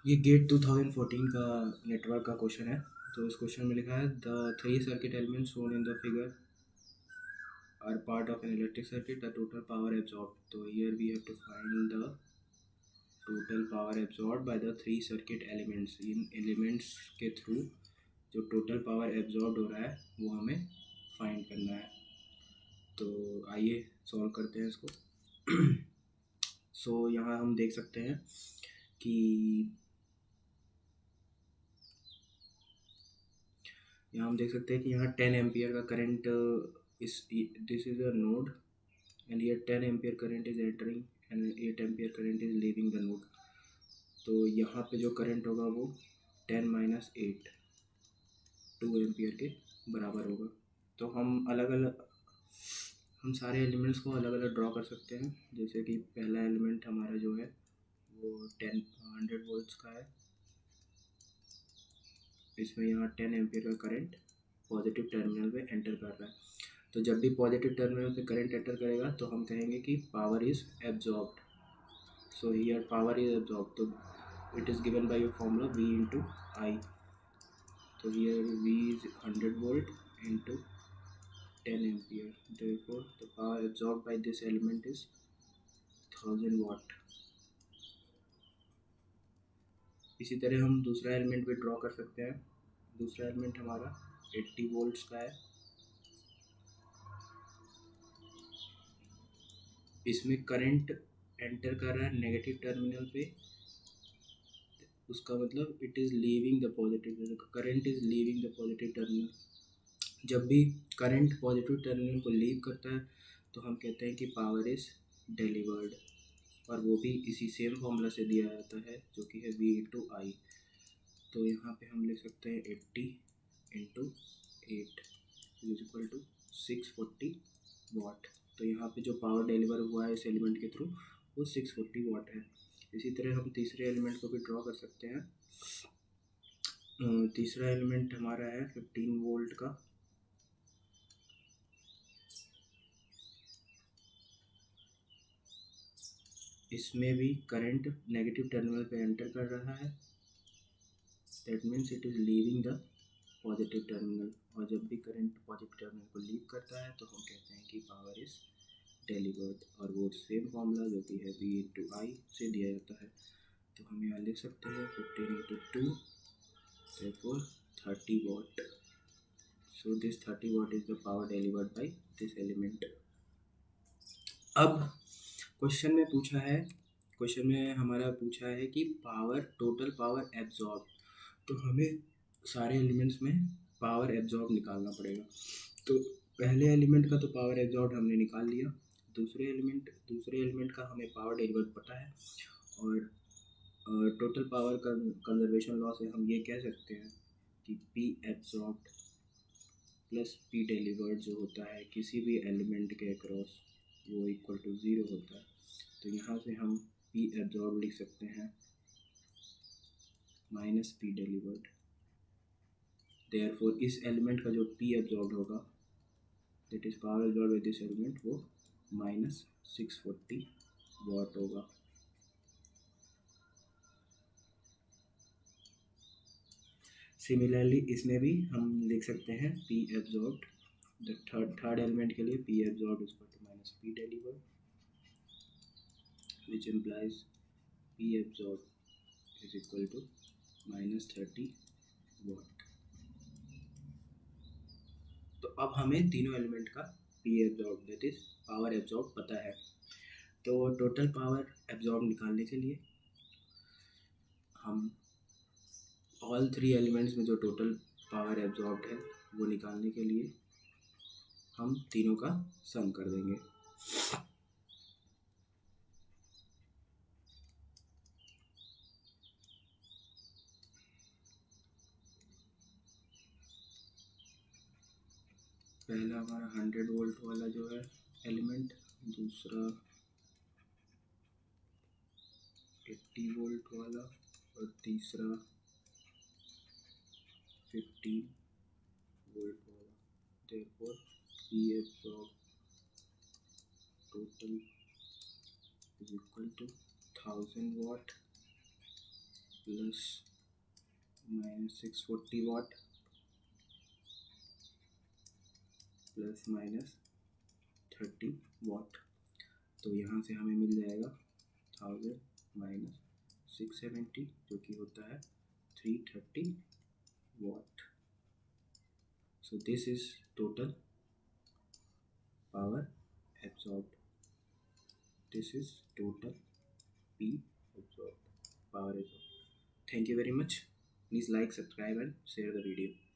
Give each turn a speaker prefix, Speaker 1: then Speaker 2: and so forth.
Speaker 1: ये गेट 2014 का नेटवर्क का क्वेश्चन है। तो इस क्वेश्चन में लिखा है the three circuit elements shown in the figure are part of an electric circuit the total power absorb. तो here we have to find the total power absorb by the three circuit elements. इन elements के through जो total power absorb हो रहा है वो हमें find करना है। तो आइए सॉल्व करते हैं इसको। सो यहाँ हम देख सकते हैं कि यहाँ 10 एम्पियर का करंट इस this is a node and ये 10 ampere current is entering and 8 ampere current is leaving the node. तो यहाँ पे जो करंट होगा वो 10 माइनस 8 2 एम्पियर के बराबर होगा। तो हम सारे एलिमेंट्स को अलग अलग ड्रॉ कर सकते हैं। जैसे कि पहला एलिमेंट हमारा जो है वो 100 वोल्ट्स का है। इसमें यहाँ 10 एम्पियर का करंट पॉजिटिव टर्मिनल पे एंटर कर रहा है। तो जब भी पॉजिटिव टर्मिनल पे करंट एंटर करेगा तो हम कहेंगे कि power is absorbed. So here power is absorbed, तो it is given by your formula V into I. तो here V is 100 volt into 10 ampere, therefore the power absorbed by this element is 1000 watt। इसी तरह हम दूसरा element भी draw कर सकते हैं। दूसरा एलिमेंट हमारा 80 वोल्ट्स का है। इसमें करंट एंटर कर रहा है नेगेटिव टर्मिनल पे। उसका मतलब it is leaving the positive, current is leaving the positive terminal. जब भी करंट पॉजिटिव टर्मिनल को लीव करता है तो हम कहते हैं कि पावर इज़ डिलीवर्ड, और वो भी इसी सेम फॉर्मूला से दिया जाता है जो कि है V इंटू आई। तो यहाँ पे हम लिख सकते हैं 80 इंटू 8 इज इक्वल टू 640 वाट। तो यहाँ पे जो पावर डिलीवर हुआ है इस एलिमेंट के थ्रू वो 640 वाट है। इसी तरह हम तीसरे एलिमेंट को भी ड्रॉ कर सकते हैं। तीसरा एलिमेंट हमारा है 15 वोल्ट का। इसमें भी करंट नेगेटिव टर्मिनल पे एंटर कर रहा है, that means it is leaving the positive terminal. और जब भी करंट पॉजिटिव टर्मिनल को लीव करता है तो हम कहते हैं कि पावर इज़ डिलीवर्ड, और वो सेम फॉर्मूला जो कि है V इंटू आई से दिया जाता है। तो हम यहाँ लिख सकते हैं 15 into 2 therefore 30 watt। So this 30 watt is the power delivered by this element। अब क्वेश्चन में हमारा पूछा है कि पावर टोटल पावर एब्जॉर्ब। तो हमें सारे एलिमेंट्स में पावर एब्जॉर्ब निकालना पड़ेगा। तो पहले एलिमेंट का तो पावर एब्जॉर्ब हमने निकाल लिया। दूसरे एलिमेंट का हमें पावर डिलीवर्ड पता है, और टोटल पावर कंजर्वेशन लॉ से हम ये कह सकते हैं कि P absorb plus P delivered जो होता है किसी भी एलिमेंट के अक्रॉस वो इक्वल टू 0 होता है। तो यहाँ से हम P एब्जॉर्ब लिख सकते हैं माइनस P डिलीवर्ड। देयरफॉर इस एलिमेंट का जो P एब्जॉर्ब होगा that is power absorb by this element वो माइनस 640 वाट होगा। सिमिलरली इसमें भी हम लिख सकते हैं P absorb the third element के लिए P absorb is equal to minus P delivered which implies P absorbed is equal to minus 30 watt। तो अब हमें तीनों एलिमेंट का P absorbed that is power absorb पता है। तो टोटल पावर एब्जॉर्ब निकालने के लिए हम ऑल थ्री एलिमेंट्स में जो टोटल पावर एब्जॉर्ब है वो निकालने के लिए हम तीनों का सम कर देंगे। पहला हमारा 100 वोल्ट वाला जो है एलिमेंट, दूसरा 80 वोल्ट वाला, और तीसरा 15 वोल्ट वाला। therefore P absorb total is equal to 1000 watt plus minus 640 watt plus minus 30 watt. तो यहाँ से हमें मिल जाएगा 1000 माइनस 670 जो कि होता है 330 watt. So this is total power absorbed. This is total P absorbed, power absorbed. Thank you very much. Please like, subscribe and share the video.